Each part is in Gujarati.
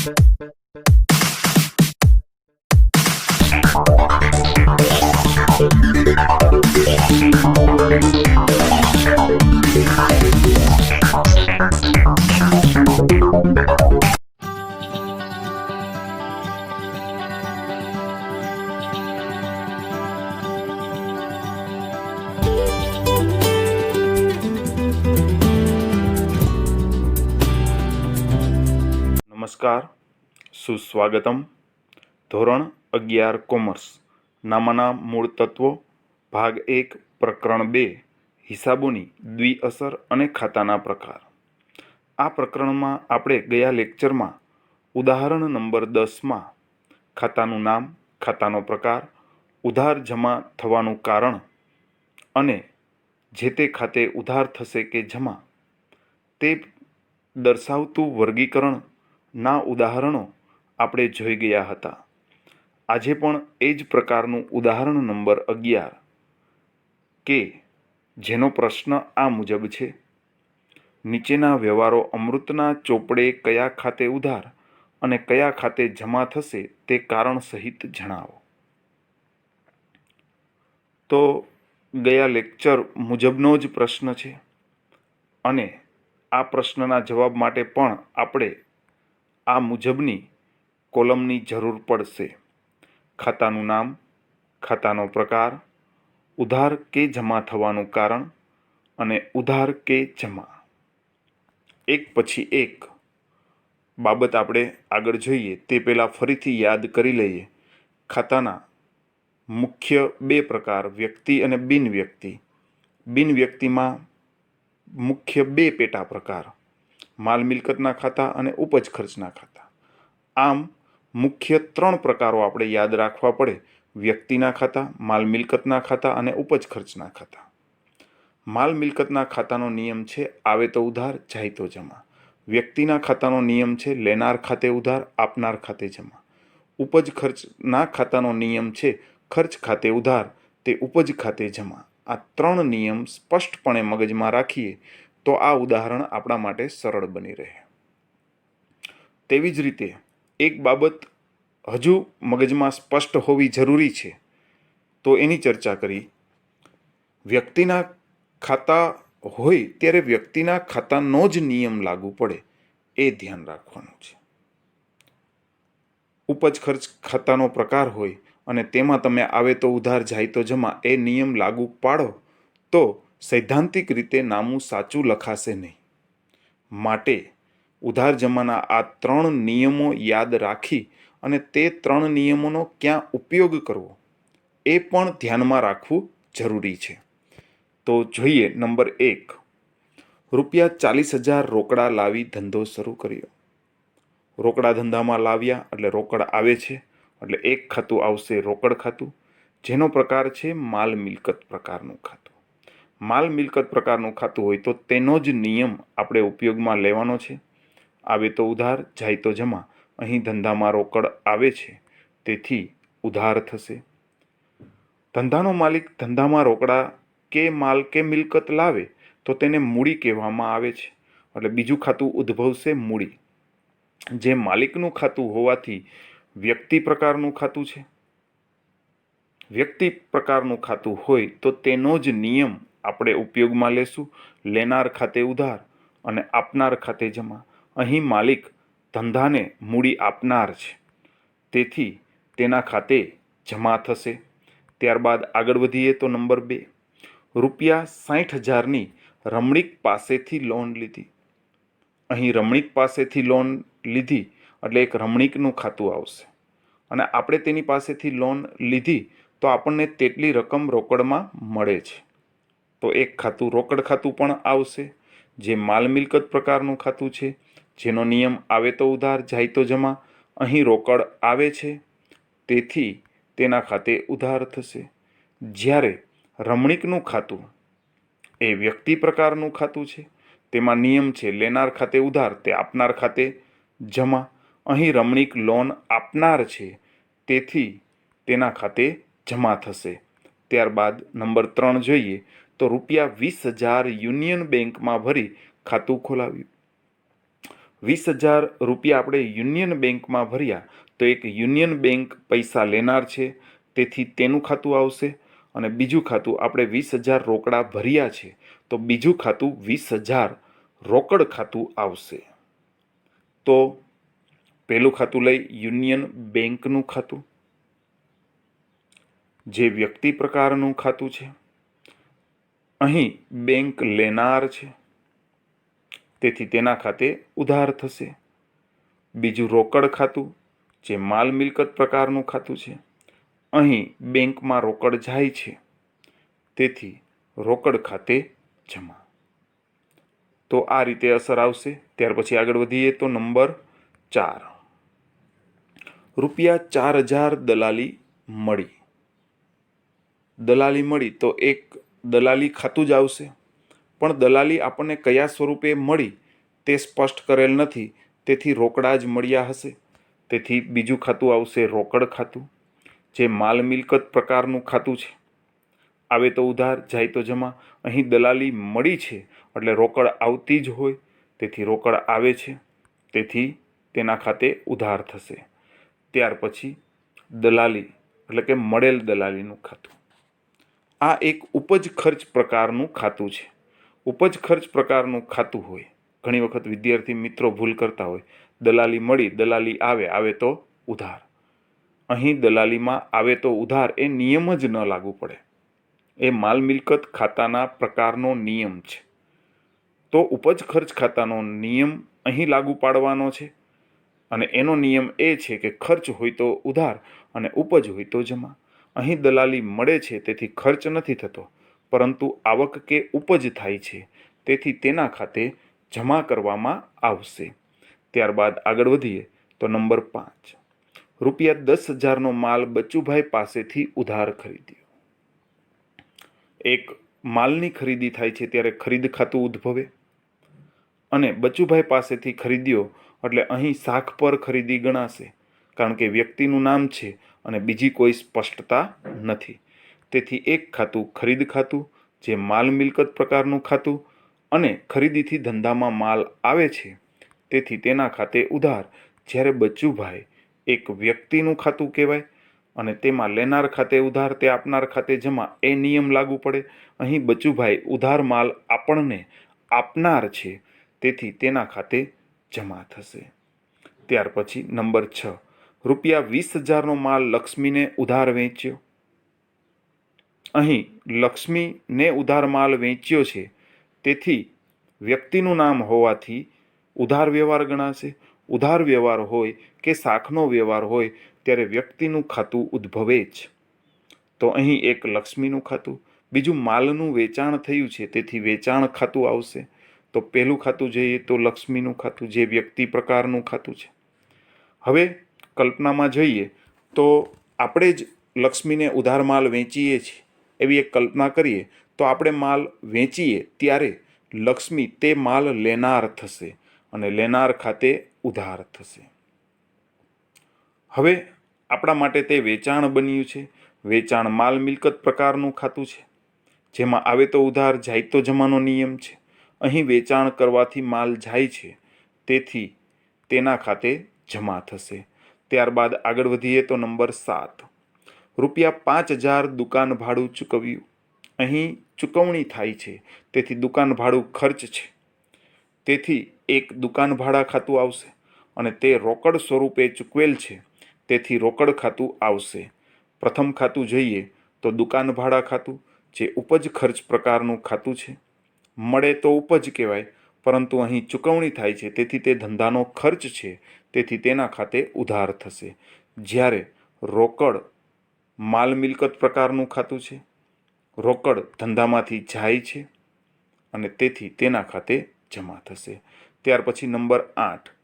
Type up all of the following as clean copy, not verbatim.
નમસ્કાર, સુસ્વાગતમ. ધોરણ 11 કોમર્સ નામના મૂળ તત્વો ભાગ 1 પ્રકરણ 2 હિસાબોની દ્વિઅસર અને ખાતાના પ્રકાર. આ પ્રકરણમાં આપણે ગયા લેક્ચરમાં ઉદાહરણ નંબર 10માં ખાતાનું નામ, ખાતાનો પ્રકાર, ઉધાર જમા થવાનું કારણ અને જે તે ખાતે ઉધાર થશે કે જમા તે દર્શાવતું વર્ગીકરણ ના ઉદાહરણો આપણે જોઈ ગયા હતા. આજે પણ એ જ પ્રકારનું ઉદાહરણ નંબર 11 કે જેનો પ્રશ્ન આ મુજબ છે: નીચેના વ્યવહારો અમૃતના ચોપડે કયા ખાતે ઉધાર અને કયા ખાતે જમા થશે તે કારણ સહિત જણાવો. તો ગયા લેક્ચર મુજબનો જ પ્રશ્ન છે અને આ પ્રશ્નના જવાબ માટે પણ આપણે આ મુજબની કોલમની જરૂર પડશે: ખાતાનું નામ, ખાતાનો પ્રકાર, ઉધાર કે જમા થવાનું કારણ અને ઉધાર કે જમા. એક પછી એક બાબત આપણે આગળ જોઈએ તે પહેલાં ફરીથી યાદ કરી લઈએ. ખાતાના મુખ્ય બે પ્રકાર, વ્યક્તિ અને બિનવ્યક્તિ. બિનવ્યક્તિમાં મુખ્ય બે પેટા પ્રકાર, માલ મિલકતના ખાતા અને ઉપજ ખર્ચના ખાતા. આમ મુખ્ય ત્રણ પ્રકારો આપણે યાદ રાખવા પડે: વ્યક્તિના ખાતા, માલ મિલકતના ખાતા અને ઉપજ ખર્ચના ખાતા. માલ મિલકતના ખાતાનો નિયમ છે આવે તો ઉધાર, જાય તો જમા. વ્યક્તિના ખાતાનો નિયમ છે લેનાર ખાતે ઉધાર, આપનાર ખાતે જમા. ઉપજ ખર્ચના ખાતાનો નિયમ છે ખર્ચ ખાતે ઉધાર, તે ઉપજ ખાતે જમા. આ ત્રણ નિયમ સ્પષ્ટપણે મગજમાં રાખીએ તો આ ઉદાહરણ આપણા માટે સરળ બની રહે. તેવી જ રીતે એક બાબત હજુ મગજમાં સ્પષ્ટ હોવી જરૂરી છે, તો એની ચર્ચા કરી. વ્યક્તિના ખાતા હોય ત્યારે વ્યક્તિના ખાતાનો જ નિયમ લાગુ પડે એ ધ્યાન રાખવાનું છે. ઉપજ ખર્ચ ખાતાનો પ્રકાર હોય અને તેમાં તમે આવે તો ઉધાર, જાય તો જમા એ નિયમ લાગુ પાડો તો સૈદ્ધાંતિક રીતે નામું સાચું લખાશે નહીં. માટે ઉધાર જમાના આ ત્રણ નિયમો યાદ રાખી અને તે ત્રણ નિયમોનો ક્યાં ઉપયોગ કરવો એ પણ ધ્યાનમાં રાખવું જરૂરી છે. તો જોઈએ નંબર 1. ₹40,000 રોકડા લાવી ધંધો શરૂ કર્યો. રોકડા ધંધામાં લાવ્યા એટલે રોકડ આવે છે, એટલે એક ખાતું આવશે રોકડ ખાતું, જેનો પ્રકાર છે માલ મિલકત પ્રકારનું ખાતું. માલ મિલકત પ્રકારનું ખાતું હોય તો તેનો જ નિયમ આપણે ઉપયોગમાં લેવાનો છે. આવે તો ઉધાર, જાય તો જમા. અહીં ધંધામાં રોકડ આવે છે તેથી ઉધાર થશે. ધંધાનો માલિક ધંધામાં રોકડા કે માલ કે મિલકત લાવે તો તેને મૂડી કહેવામાં આવે છે, એટલે બીજું ખાતું ઉદ્ભવશે મૂડી. જે માલિકનું ખાતું હોવાથી વ્યક્તિ પ્રકારનું ખાતું છે. વ્યક્તિ પ્રકારનું ખાતું હોય તો તેનો જ નિયમ આપણે ઉપયોગમાં લેશું: લેનાર ખાતે ઉધાર અને આપનાર ખાતે જમા. અહીં માલિક ધંધાને મૂડી આપનાર છે તેથી તેના ખાતે જમા થશે. ત્યારબાદ આગળ વધીએ તો નંબર 2. ₹60,000ની રમણીક પાસેથી લોન લીધી. અહીં રમણીક પાસેથી લોન લીધી એટલે એક રમણીકનું ખાતું આવશે અને આપણે તેની પાસેથી લોન લીધી તો આપણને તેટલી રકમ રોકડમાં મળે છે, તો એક ખાતું રોકડ ખાતું પણ આવશે. જે માલ મિલકત પ્રકારનું ખાતું છે, જેનો નિયમ આવે તો ઉધાર, જાય તો જમા. અહીં રોકડ આવે છે તેથી તેના ખાતે ઉધાર થશે. જ્યારે રમણીકનું ખાતું એ વ્યક્તિ પ્રકારનું ખાતું છે, તેમાં નિયમ છે લેનાર ખાતે ઉધાર, તે આપનાર ખાતે જમા. અહીં રમણીક લોન આપનાર છે તેથી તેના ખાતે જમા થશે. ત્યારબાદ નંબર 3 જોઈએ તો ₹20,000 યુનિયન બેંકમાં ભરી ખાતું ખોલાવ્યું. ₹20,000 આપણે યુનિયન બેંકમાં ભર્યા તો એક યુનિયન બેંક પૈસા લેનાર છે, તેથી તેનું ખાતું આવશે. અને બીજું ખાતું આપણે 20,000 રોકડા ભર્યા છે તો બીજું ખાતું 20,000 રોકડ ખાતું આવશે. તો પહેલું ખાતું લઈ યુનિયન બેંકનું ખાતું, જે વ્યક્તિ પ્રકારનું ખાતું છે. અહીં બેંક લેનાર છે, તેથી તેના ખાતે ઉધાર થશે. બીજું રોકડ ખાતું, જે માલ મિલકત પ્રકારનું ખાતું છે. અહીં બેંકમાં રોકડ જાય છે, તેથી રોકડ ખાતે જમા. તો આ રીતે અસર આવશે. ત્યાર પછી આગળ વધીએ તો નંબર 4, ₹4,000 દલાલી મળી. દલાલી મળી તો એક દલાલી ખાતું જ આવશે, પણ દલાલી આપણને કયા સ્વરૂપે મળી તે સ્પષ્ટ કરેલ નથી, તેથી રોકડા જ મળ્યા હશે. તેથી બીજું ખાતું આવશે રોકડ ખાતું, જે માલ મિલકત પ્રકારનું ખાતું છે. આવે તો ઉધાર, જાય તો જમા. અહીં દલાલી મળી છે એટલે રોકડ આવતી જ હોય, તેથી રોકડ આવે છે, તેથી તેના ખાતે ઉધાર થશે. ત્યાર પછી દલાલી એટલે કે મળેલ દલાલીનું ખાતું. આ એક ઉપજ ખર્ચ પ્રકારનું ખાતું છે. ઉપજ ખર્ચ પ્રકારનું ખાતું હોય, ઘણી વખત વિદ્યાર્થી મિત્રો ભૂલ કરતા હોય, દલાલી મળી, દલાલી આવે તો ઉધાર. અહીં દલાલીમાં આવે તો ઉધાર એ નિયમ જ ન લાગુ પડે, એ માલ મિલકત ખાતાના પ્રકારનો નિયમ છે. તો ઉપજ ખર્ચ ખાતાનો નિયમ અહીં લાગુ પાડવાનો છે, અને એનો નિયમ એ છે કે ખર્ચ હોય તો ઉધાર અને ઉપજ હોય તો જમા. અહીં દલાલી મળે છે તેથી ખર્ચ નથી થતો, પરંતુ આવક કે ઉપજ થાય છે, તેથી તેના ખાતે જમા કરવામાં આવશે. ત્યારબાદ આગળ વધીએ તો નંબર 5, ₹10,000નો માલ બચુભાઈ પાસેથી ઉધાર ખરીદ્યો. એક માલની ખરીદી થાય છે ત્યારે ખરીદ ખાતું ઉદ્ભવે, અને બચુભાઈ પાસેથી ખરીદ્યો એટલે અહીં શાખ પર ખરીદી ગણાશે, કારણ કે વ્યક્તિનું નામ છે અને બીજી કોઈ સ્પષ્ટતા નથી. તેથી એક ખાતું ખરીદ ખાતું, જે માલ મિલકત પ્રકારનું ખાતું, અને ખરીદીથી ધંધામાં માલ આવે છે, તેથી તેના ખાતે ઉધાર. જ્યારે બચુભાઈ એક વ્યક્તિનું ખાતું કહેવાય અને તેમાં લેનાર ખાતે ઉધાર, તે આપનાર ખાતે જમા, એ નિયમ લાગુ પડે. અહીં બચુભાઈ ઉધાર માલ આપણને આપનાર છે, તેથી તેના ખાતે જમા થશે. ત્યાર પછી નંબર 6, ₹20,000નો માલ લક્ષ્મીને ઉધાર વેચ્યો. અહીં લક્ષ્મીને ઉધાર માલ વેચ્યો છે, તેથી વ્યક્તિનું નામ હોવાથી ઉધાર વ્યવહાર ગણાશે. ઉધાર વ્યવહાર હોય કે શાખનો વ્યવહાર હોય ત્યારે વ્યક્તિનું ખાતું ઉદ્ભવે જ. તો અહીં એક લક્ષ્મીનું ખાતું, બીજું માલનું વેચાણ થયું છે, તેથી વેચાણ ખાતું આવશે. તો પહેલું ખાતું જોઈએ તો લક્ષ્મીનું ખાતું, જે વ્યક્તિ પ્રકારનું ખાતું છે. હવે કલ્પનામાં જોઈએ તો આપણે જ લક્ષ્મીને ઉધાર માલ વેચીએ છીએ એવી એક કલ્પના કરીએ, તો આપણે માલ વેચીએ ત્યારે લક્ષ્મી તે માલ લેનાર થશે અને લેનાર ખાતે ઉધાર થશે. હવે આપણા માટે તે વેચાણ બન્યું છે. વેચાણ માલ મિલકત પ્રકારનું ખાતું છે, જેમાં આવે તો ઉધાર, જાય તો જમાનો નિયમ છે. અહીં વેચાણ કરવાથી માલ જાય છે, તેથી તેના ખાતે જમા થશે. ત્યારબાદ આગળ વધીએ તો નંબર 7, ₹5,000 દુકાન ભાડું ચૂકવ્યું. અહીં ચૂકવણી થાય છે, તેથી દુકાન ભાડું ખર્ચ છે, તેથી એક દુકાન ભાડા ખાતું આવશે, અને તે રોકડ સ્વરૂપે ચૂકવેલ છે, તેથી રોકડ ખાતું આવશે. પ્રથમ ખાતું જોઈએ તો દુકાન ભાડા ખાતું, જે ઉપજ ખર્ચ પ્રકારનું ખાતું છે. મળે તો ઉપજ કહેવાય, પરંતુ અહીં ચૂકવણી થાય છે, તેથી તે ધંધાનો ખર્ચ છે, તેથી તેના ખાતે ઉધાર થશે. જ્યારે રોકડ માલ મિલકત પ્રકારનું ખાતું છે, રોકડ ધંધામાંથી જાય છે, અને તેથી તેના ખાતે જમા થશે. ત્યાર પછી નંબર 8,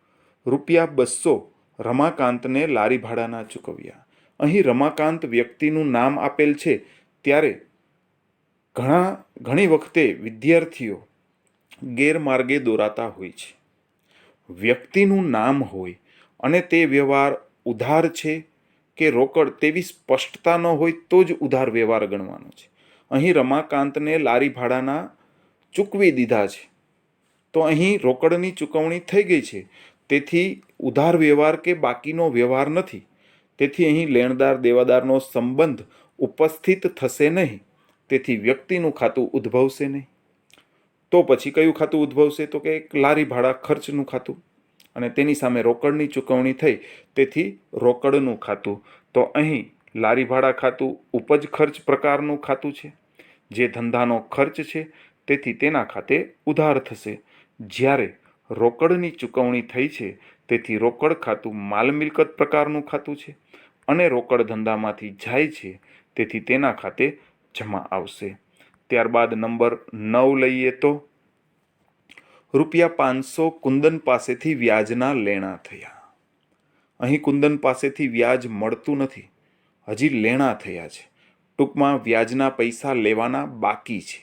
₹200 રમાકાંતને લારી ભાડાના ચૂકવ્યા. અહીં રમાકાંત વ્યક્તિનું નામ આપેલ છે, ત્યારે ઘણી વખતે વિદ્યાર્થીઓ ગેરમાર્ગે દોરાતા હોય છે. વ્યક્તિનું નામ હોય અને તે વ્યવહાર ઉધાર છે કે રોકડ તેવી સ્પષ્ટતા ન હોય તો જ ઉધાર વ્યવહાર ગણવાનો છે. અહીં રમાકાંતને લારી ભાડાના ચૂકવી દીધા છે, તો અહીં રોકડની ચૂકવણી થઈ ગઈ છે, તેથી ઉધાર વ્યવહાર કે બાકીનો વ્યવહાર નથી. તેથી અહીં લેણદાર દેવાદારનો સંબંધ ઉપસ્થિત થશે નહીં. તેથી વ્યક્તિનું ખાતું ઉદ્ભવશે નહીં. તો પછી કયું ખાતું ઉદ્ભવશે? તો કે એક લારી ભાડા ખર્ચનું ખાતું, અને તેની સામે રોકડની ચૂકવણી થઈ, તેથી રોકડનું ખાતું. તો અહીં લારી ભાડા ખાતું ઉપજ ખર્ચ પ્રકારનું ખાતું છે, જે ધંધાનો ખર્ચ છે, તેથી તેના ખાતે ઉધાર થશે. જ્યારે રોકડની ચૂકવણી થઈ છે, તેથી રોકડ ખાતું માલ મિલકત પ્રકારનું ખાતું છે, અને રોકડ ધંધામાંથી જાય છે, તેથી તેના ખાતે જમા આવશે. ત્યારબાદ નંબર 9 લઈએ તો ₹500 કુંદન પાસેથી વ્યાજના લેણા થયા. અહીં કુંદન પાસેથી વ્યાજ મળતું નથી, હજી લેણા થયા છે. ટૂંકમાં વ્યાજના પૈસા લેવાના બાકી છે.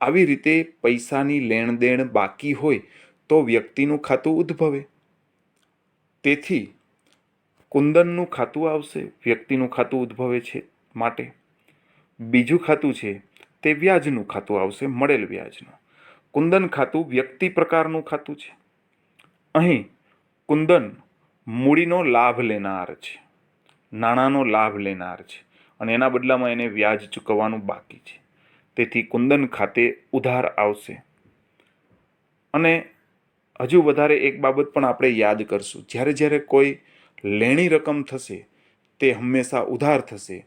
આવી રીતે પૈસાની લેણદેણ બાકી હોય તો વ્યક્તિનું ખાતું ઉદ્ભવે. તેથી કુંદનનું ખાતું આવશે, વ્યક્તિનું ખાતું ઉદ્ભવે છે માટે. બીજું ખાતું છે તે વ્યાજનું ખાતું આવશે, મળેલ વ્યાજનું. કુંદન ખાતું વ્યક્તિ પ્રકારનું ખાતું છે. અહીં કુંદન મૂડીનો લાભ લેનાર છે, નાણાંનો લાભ લેનાર છે, અને એના બદલામાં એને વ્યાજ ચૂકવવાનું બાકી છે. તેથી કુંદન ખાતે ઉધાર આવશે. અને હજુ વધારે એક બાબત પણ આપણે યાદ કરશું. જ્યારે જ્યારે કોઈ લેણી રકમ થશે તે હંમેશા ઉધાર થશે,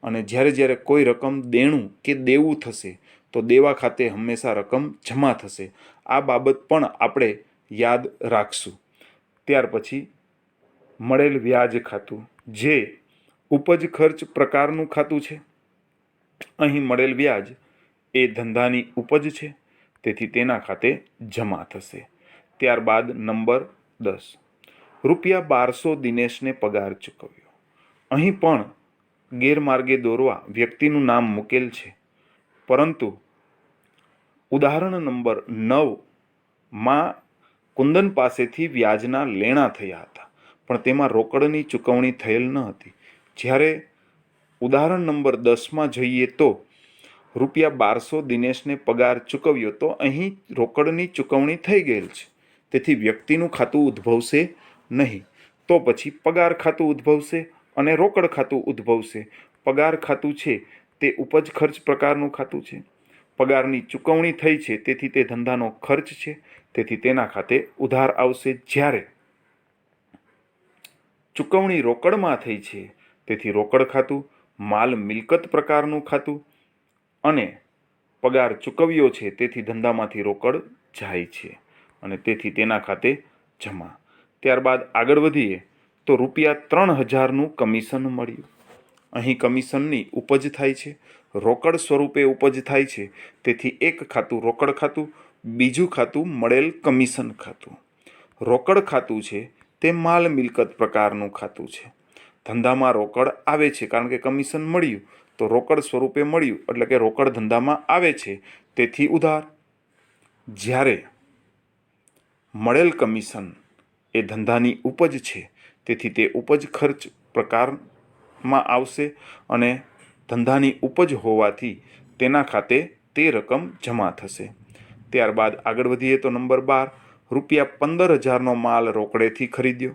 અને જ્યારે જ્યારે કોઈ રકમ દેણું કે દેવું થશે તો દેવા ખાતે હંમેશા રકમ જમા થશે. આ બાબત પણ આપણે યાદ રાખશું. ત્યાર પછી મળેલ વ્યાજ ખાતું, જે ઉપજ ખર્ચ પ્રકારનું ખાતું છે. અહીં મળેલ વ્યાજ એ ધંધાની ઉપજ છે, તેથી તેના ખાતે જમા થશે. ત્યારબાદ નંબર 10, ₹1200 દિનેશને પગાર ચૂકવ્યો. અહીં પણ ગેરમાર્ગે દોરવા વ્યક્તિનું નામ મૂકેલ છે, પરંતુ ઉદાહરણ નંબર 9માં કુંદન પાસેથી વ્યાજના લેણા થયા હતા, પણ તેમાં રોકડની ચૂકવણી થયેલ ન હતી. જ્યારે ઉદાહરણ નંબર 10માં જોઈએ તો ₹1200 દિનેશને પગાર ચૂકવ્યો, તો અહીં રોકડની ચૂકવણી થઈ ગયેલ છે, તેથી વ્યક્તિનું ખાતું ઉદ્ભવશે નહીં. તો પછી પગાર ખાતું ઉદ્ભવશે અને રોકડ ખાતું ઉદ્ભવશે. પગાર ખાતું છે તે ઉપજ ખર્ચ પ્રકારનું ખાતું છે. પગારની ચૂકવણી થઈ છે, તેથી તે ધંધાનો ખર્ચ છે, તેથી તેના ખાતે ઉધાર આવશે. જ્યારે ચૂકવણી રોકડમાં થઈ છે, તેથી રોકડ ખાતું માલ મિલકત પ્રકારનું ખાતું, અને પગાર ચૂકવ્યો છે, તેથી ધંધામાંથી રોકડ જાય છે, અને તેથી તેના ખાતે જમા. ત્યારબાદ આગળ વધીએ તો ₹3000નું કમિશન મળ્યું. અહીં કમિશનની ઉપજ થાય છે, રોકડ સ્વરૂપે ઉપજ થાય છે, તેથી એક ખાતું રોકડ ખાતું, બીજું ખાતું મળેલ કમિશન ખાતું. રોકડ ખાતું છે તે માલ મિલકત પ્રકારનું ખાતું છે. ધંધામાં રોકડ આવે છે, કારણ કે કમિશન મળ્યું તો રોકડ સ્વરૂપે મળ્યું, એટલે કે રોકડ ધંધામાં આવે છે, તેથી ઉધાર. જ્યારે મળેલ કમિશન એ ધંધાની ઉપજ છે, તેથી તે ઉપજ ખર્ચ પ્રકારમાં આવશે, અને ધંધાની ઉપજ હોવાથી તેના ખાતે તે રકમ જમા થશે. ત્યારબાદ આગળ વધીએ તો નંબર 12, ₹15,000નો માલ રોકડેથી ખરીદ્યો.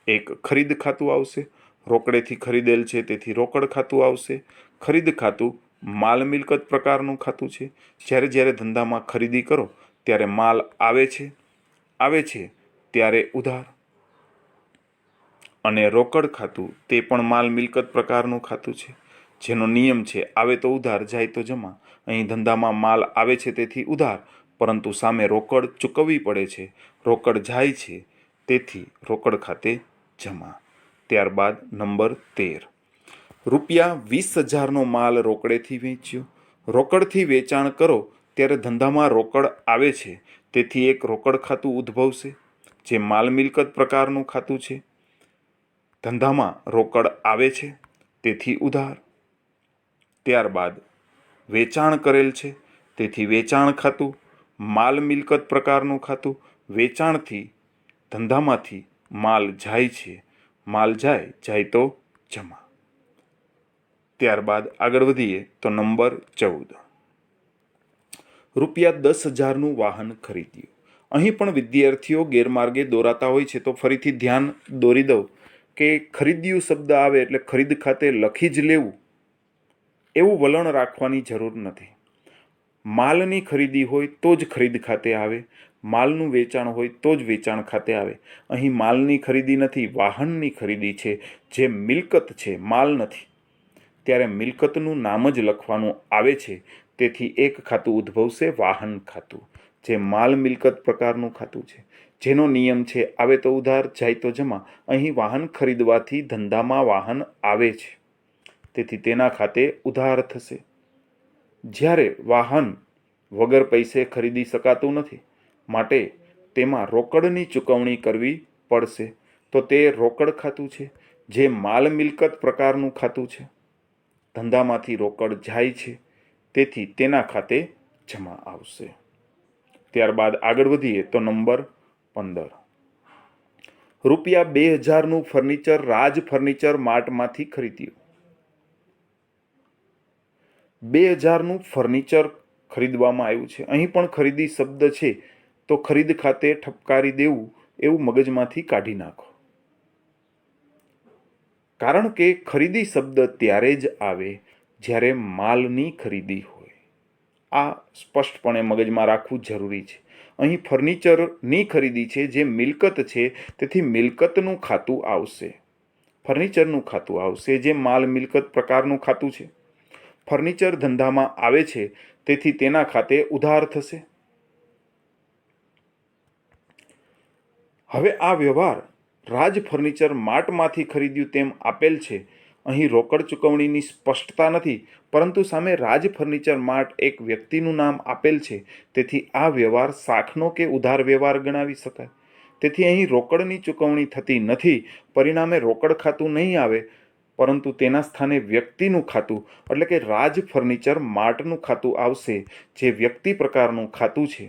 એક ખરીદ ખાતું આવશે. રોકડેથી ખરીદેલ છે, તેથી રોકડ ખાતું આવશે. ખરીદ ખાતું માલ મિલકત પ્રકારનું ખાતું છે. જ્યારે જ્યારે ધંધામાં ખરીદી કરો ત્યારે માલ આવે છે ત્યારે ઉધાર. અને રોકડ ખાતું તે પણ માલ મિલકત પ્રકારનું ખાતું છે, જેનો નિયમ છે આવે તો ઉધાર, જાય તો જમા. અહીં ધંધામાં માલ આવે છે, તેથી ઉધાર, પરંતુ સામે રોકડ ચૂકવવી પડે છે. રોકડ જાય છે, તેથી રોકડ ખાતે જમા. ત્યારબાદ નંબર 13, ₹20,000નો માલ રોકડેથી વેચ્યો. રોકડથી વેચાણ કરો ત્યારે ધંધામાં રોકડ આવે છે, તેથી એક રોકડ ખાતું ઉદ્ભવશે, જે માલ મિલકત પ્રકારનું ખાતું છે. ધંધામાં રોકડ આવે છે, તેથી ઉધાર. ત્યારબાદ વેચાણ કરેલ છે, તેથી વેચાણ ખાતું માલ મિલકત પ્રકારનું ખાતું. વેચાણથી ધંધામાંથી માલ જાય છે, માલ જાય તો જમા. ત્યારબાદ આગળ વધીએ તો નંબર 14, ₹10,000નું વાહન ખરીદ્યું. અહીં પણ વિદ્યાર્થીઓ ગેરમાર્ગે દોરાતા હોય છે. તો ફરીથી ધ્યાન દોરી દઉં કે ખરીદ્યું શબ્દ આવે એટલે ખરીદ ખાતે લખી જ લેવું એવું વલણ રાખવાની જરૂર નથી. માલની ખરીદી હોય તો જ ખરીદ ખાતે આવે, માલનું વેચાણ હોય તો જ વેચાણ ખાતે આવે. અહીં માલની ખરીદી નથી, વાહનની ખરીદી છે, જે મિલકત છે, માલ નથી. ત્યારે મિલકતનું નામ જ લખવાનું આવે છે. તેથી એક ખાતું ઉદ્ભવશે, વાહન ખાતું, જે માલ મિલકત પ્રકારનું ખાતું છે, જેનો નિયમ છે આવે તો ઉધાર, જાય તો જમા. અહીં વાહન ખરીદવાથી ધંધામાં વાહન આવે છે, તેથી તેના ખાતે ઉધાર થશે. જ્યારે વાહન વગર પૈસે ખરીદી શકાતું નથી, માટે તેમાં રોકડની ચૂકવણી કરવી પડશે, તો તે રોકડ ખાતું છે, જે માલ મિલકત પ્રકારનું ખાતું છે. ધંધામાંથી રોકડ જાય છે, તેથી તેના ખાતે જમા આવશે. ત્યારબાદ આગળ વધીએ તો નંબર 15. ₹2000નું ફર્નિચર રાજ ફર્નિચર માર્ટમાંથી ખરીદ્યું. 2000નું ફર્નિચર ખરીદવામાં આવ્યું છે. અહીં પણ ખરીદી શબ્દ છે, તો ખરીદ ખાતે ઠપકારી દેવું એવું મગજમાંથી કાઢી નાખો. કારણ કે ખરીદી શબ્દ ત્યારે જ આવે જ્યારે માલની ખરીદી હોય. આ સ્પષ્ટપણે મગજમાં રાખવું જરૂરી છે. અહીં ફર્નિચરની ખરીદી છે, જે મિલકત છે, તેથી મિલકતનું ખાતું આવશે. ફર્નિચરનું ખાતું આવશે, જે માલ મિલકત પ્રકારનું ખાતું છે. ફર્નિચર ધંધામાં આવે છે, તેથી તેના ખાતે ઉધાર થશે. હવે આ વ્યવહાર રાજ ફર્નિચર માર્ટમાંથી ખરીદ્યું તેમ આપેલ છે. અહીં રોકડ ચૂકવણીની સ્પષ્ટતા નથી, પરંતુ સામે રાજ ફર્નિચર માર્ટ એક વ્યક્તિનું નામ આપેલ છે, તેથી આ વ્યવહાર શાખનો કે ઉધાર વ્યવહાર ગણાવી શકાય. તેથી અહીં રોકડની ચૂકવણી થતી નથી, પરિણામે રોકડ ખાતું નહીં આવે, પરંતુ તેના સ્થાને વ્યક્તિનું ખાતું એટલે કે રાજ ફર્નિચર માર્ટનું ખાતું આવશે, જે વ્યક્તિ પ્રકારનું ખાતું છે,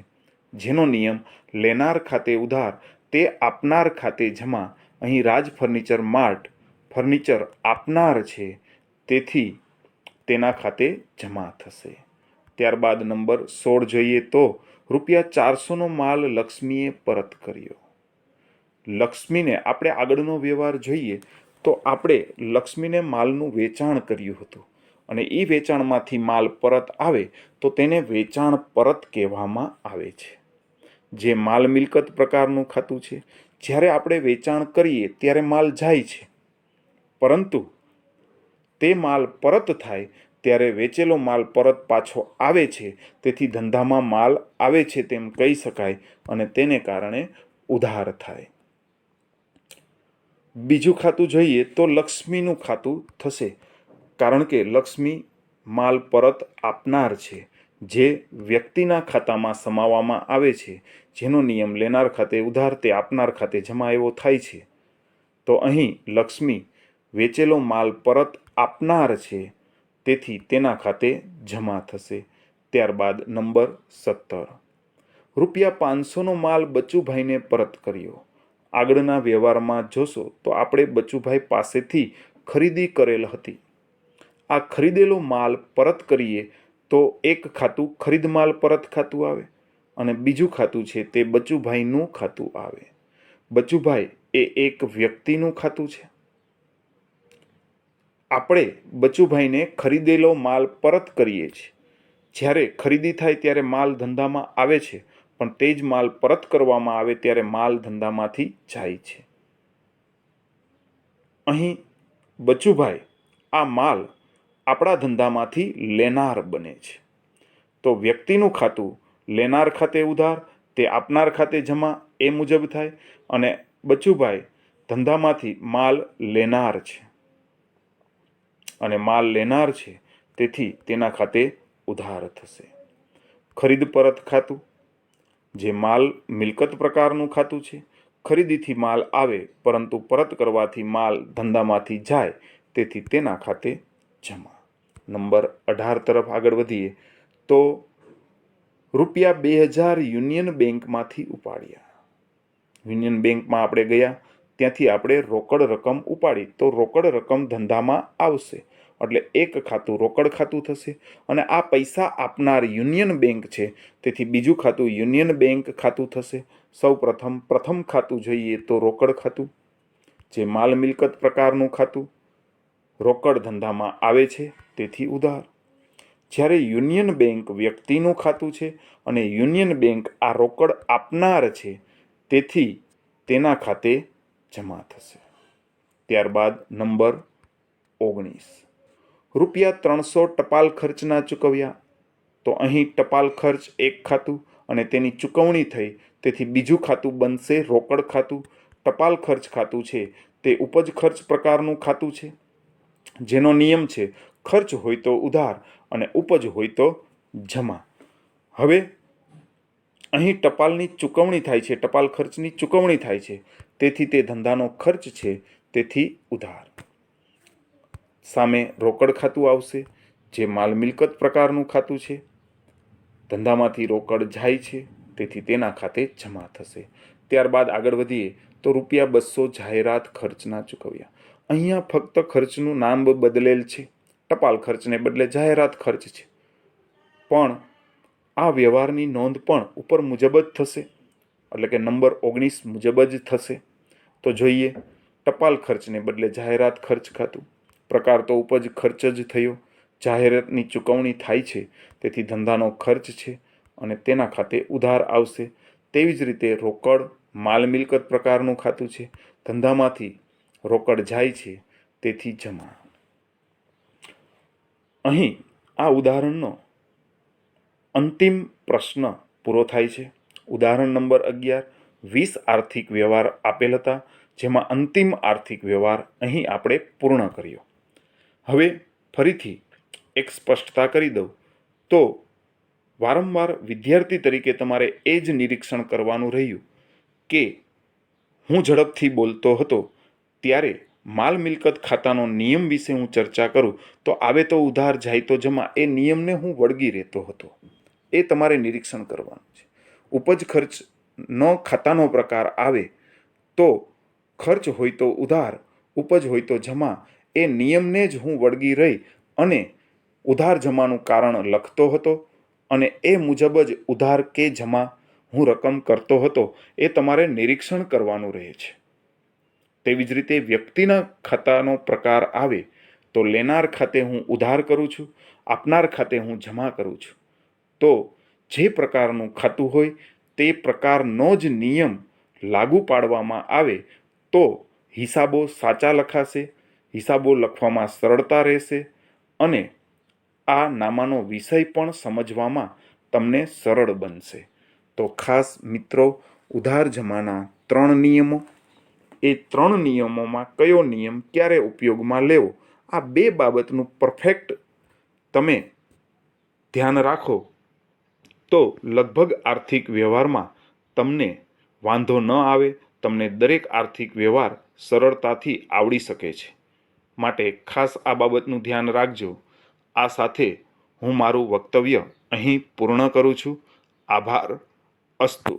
જેનો નિયમ લેનાર ખાતે ઉધાર, તે આપનાર ખાતે જમા. અહીં રાજ ફર્નિચર માર્ટ ફર્નિચર આપનાર છે, તેથી તેના ખાતે જમા થશે. ત્યારબાદ નંબર 16 જોઈએ તો ₹400નો માલ લક્ષ્મીએ પરત કર્યો. લક્ષ્મીને આપણે આગળનો વ્યવહાર જોઈએ તો આપણે લક્ષ્મીને માલનું વેચાણ કર્યું હતું, અને એ વેચાણમાંથી માલ પરત આવે તો તેને વેચાણ પરત કહેવામાં આવે છે, જે માલ મિલકત પ્રકારનું ખાતું છે. જ્યારે આપણે વેચાણ કરીએ ત્યારે માલ જાય છે, પરંતુ તે માલ પરત થાય ત્યારે વેચેલો માલ પરત પાછો આવે છે, તેથી ધંધામાં માલ આવે છે તેમ કહી શકાય, અને તેને કારણે ઉધાર થાય. બીજું ખાતું જોઈએ તો લક્ષ્મીનું ખાતું થશે, કારણ કે લક્ષ્મી માલ પરત આપનાર છે, જે વ્યક્તિના ખાતામાં સમાવવામાં આવે છે, જેનો નિયમ લેનાર ખાતે ઉધાર, તે આપનાર ખાતે જમા એવો થાય છે. તો અહીં લક્ષ્મી વેચેલો માલ પરત આપનાર છે, તેથી તેના ખાતે જમા થશે. ત્યારબાદ નંબર 17. ₹500નો માલ બચુભાઈને પરત કર્યો. આગળના વ્યવહારમાં જોશો તો આપણે બચુભાઈ પાસેથી ખરીદી કરેલ હતી. આ ખરીદેલો માલ પરત કરીએ તો એક ખાતું ખરીદ માલ પરત ખાતું આવે, અને બીજું ખાતું છે તે બચુભાઈનું ખાતું આવે. બચુભાઈ એ એક વ્યક્તિનું ખાતું છે. આપણે બચુભાઈને ખરીદેલો માલ પરત કરીએ છીએ. જ્યારે ખરીદી થાય ત્યારે માલ ધંધામાં આવે છે, પણ તે જ માલ પરત કરવામાં આવે ત્યારે માલ ધંધામાંથી જાય છે. અહીં બચુભાઈ આ માલ આપણા ધંધામાંથી લેનાર બને છે. તો વ્યક્તિનું ખાતું લેનાર ખાતે ઉધાર, તે આપનાર ખાતે જમા એ મુજબ થાય, અને બચુભાઈ ધંધામાંથી માલ લેનાર છે, અને માલ લેનાર છે, તેથી તેના ખાતે ઉધાર થશે. ખરીદ પરત ખાતું, જે માલ મિલકત પ્રકારનું ખાતું છે. ખરીદીથી માલ આવે, પરંતુ પરત કરવાથી માલ ધંધામાંથી જાય, તેથી તેના ખાતે જમા. નંબર 18 તરફ આગળ વધીએ તો ₹2000 યુનિયન બેંકમાંથી ઉપાડ્યા. યુનિયન બેંકમાં આપણે ગયા, ત્યાંથી આપણે રોકડ રકમ ઉપાડી, તો રોકડ રકમ ધંધામાં આવશે. એટલે એક ખાતું રોકડ ખાતું થશે અને આ પૈસા આપનાર યુનિયન બેંક છે, તેથી બીજું ખાતું યુનિયન બેંક ખાતું થશે. પ્રથમ ખાતું જોઈએ તો રોકડ ખાતું, જે માલ મિલકત પ્રકારનું ખાતું, રોકડ ધંધામાં આવે છે તેથી ઉધાર. જ્યારે યુનિયન બેંક વ્યક્તિનું ખાતું છે અને યુનિયન બેંક આ રોકડ આપનાર છે, તેથી તેના ખાતે જમા થશે. ત્યારબાદ નંબર 19, ₹300 ટપાલ ખર્ચના ચૂકવ્યા. તો અહીં ટપાલ ખર્ચ એક ખાતું અને તેની ચૂકવણી થઈ, તેથી બીજું ખાતું બનશે રોકડ ખાતું. ટપાલ ખર્ચ ખાતું છે તે ઉપજ ખર્ચ પ્રકારનું ખાતું છે, જેનો નિયમ છે ખર્ચ હોય તો ઉધાર અને ઉપજ હોય તો જમા. હવે અહીં ટપાલની ચૂકવણી થાય છે, ટપાલ ખર્ચની ચૂકવણી થાય છે, તેથી તે ધંધાનો ખર્ચ છે, તેથી ઉધાર. સામે રોકડ ખાતું આવશે, જે માલ મિલકત પ્રકારનું ખાતું છે. ધંધામાંથી રોકડ જાય છે, તેથી તેના ખાતે જમા થશે. ત્યારબાદ આગળ વધીએ તો ₹200 જાહેરાત ખર્ચના ચૂકવ્યા. અહીંયા ફક્ત ખર્ચનું નામ બદલેલ છે, ટપાલ ખર્ચને બદલે જાહેરાત ખર્ચ છે, પણ આ વ્યવહારની નોંધ પણ ઉપર મુજબ જ થશે, એટલે કે નંબર 19 મુજબ જ થશે. તો જોઈએ, ટપાલ ખર્ચને બદલે જાહેરાત ખર્ચ ખાતું. પ્રકાર તો ઉપજ ખર્ચ જ થયો, જાહેરાતની ચૂકવણી થાય છે, તેથી ધંધાનો ખર્ચ છે અને તેના ખાતે ઉધાર આવશે. તેવી જ રીતે રોકડ માલ મિલકત પ્રકારનું ખાતું છે, ધંધામાંથી રોકડ જાય છે, તેથી જમા. અહીં આ ઉદાહરણનો અંતિમ પ્રશ્ન પૂરો થાય છે. ઉદાહરણ નંબર 11, 20 આર્થિક વ્યવહાર આપેલ હતા, જેમાં અંતિમ આર્થિક વ્યવહાર અહીં આપણે પૂર્ણ કર્યો. હવે ફરીથી એક સ્પષ્ટતા કરી દઉં તો વારંવાર વિદ્યાર્થી તરીકે તમારે એ જ નિરીક્ષણ કરવાનું રહ્યું કે હું ઝડપથી બોલતો હતો ત્યારે માલ મિલકત ખાતાનો નિયમ વિશે હું ચર્ચા કરું તો આવે તો ઉધાર જાય તો જમા, એ નિયમને હું વળગી રહેતો હતો. એ તમારે નિરીક્ષણ કરવાનું છે. ઉપજ ખર્ચનો ખાતાનો પ્રકાર આવે તો ખર્ચ હોય તો ઉધાર, ઉપજ હોય તો જમા, એ નિયમને જ હું વળગી રહી અને ઉધાર જમાનું કારણ લખતો હતો અને એ મુજબ જ ઉધાર કે જમા હું રકમ કરતો હતો. એ તમારે નિરીક્ષણ કરવાનું રહે છે. તેવી જ રીતે વ્યક્તિના ખાતાનો પ્રકાર આવે તો લેનાર ખાતે હું ઉધાર કરું છું, આપનાર ખાતે હું જમા કરું છું. તો જે પ્રકારનું ખાતું હોય તે પ્રકારનો જ નિયમ લાગુ પાડવામાં આવે તો હિસાબો સાચા લખાશે, હિસાબો લખવામાં સરળતા રહેશે અને આ નામાનો વિષય પણ સમજવામાં તમને સરળ બનશે. તો ખાસ મિત્રો, ઉધાર જમાના 3 નિયમો, એ 3 નિયમોમાં કયો નિયમ ક્યારે ઉપયોગમાં લેવો, આ 2 બાબતનું પરફેક્ટ તમે ધ્યાન રાખો તો લગભગ આર્થિક વ્યવહારમાં તમને વાંધો ન આવે. તમને દરેક આર્થિક વ્યવહાર સરળતાથી આવડી શકે છે. માટે ખાસ આ બાબતનું ધ્યાન રાખજો. આ સાથે હું મારું વક્તવ્ય અહીં પૂર્ણ કરું છું. આભાર. અસ્તુ.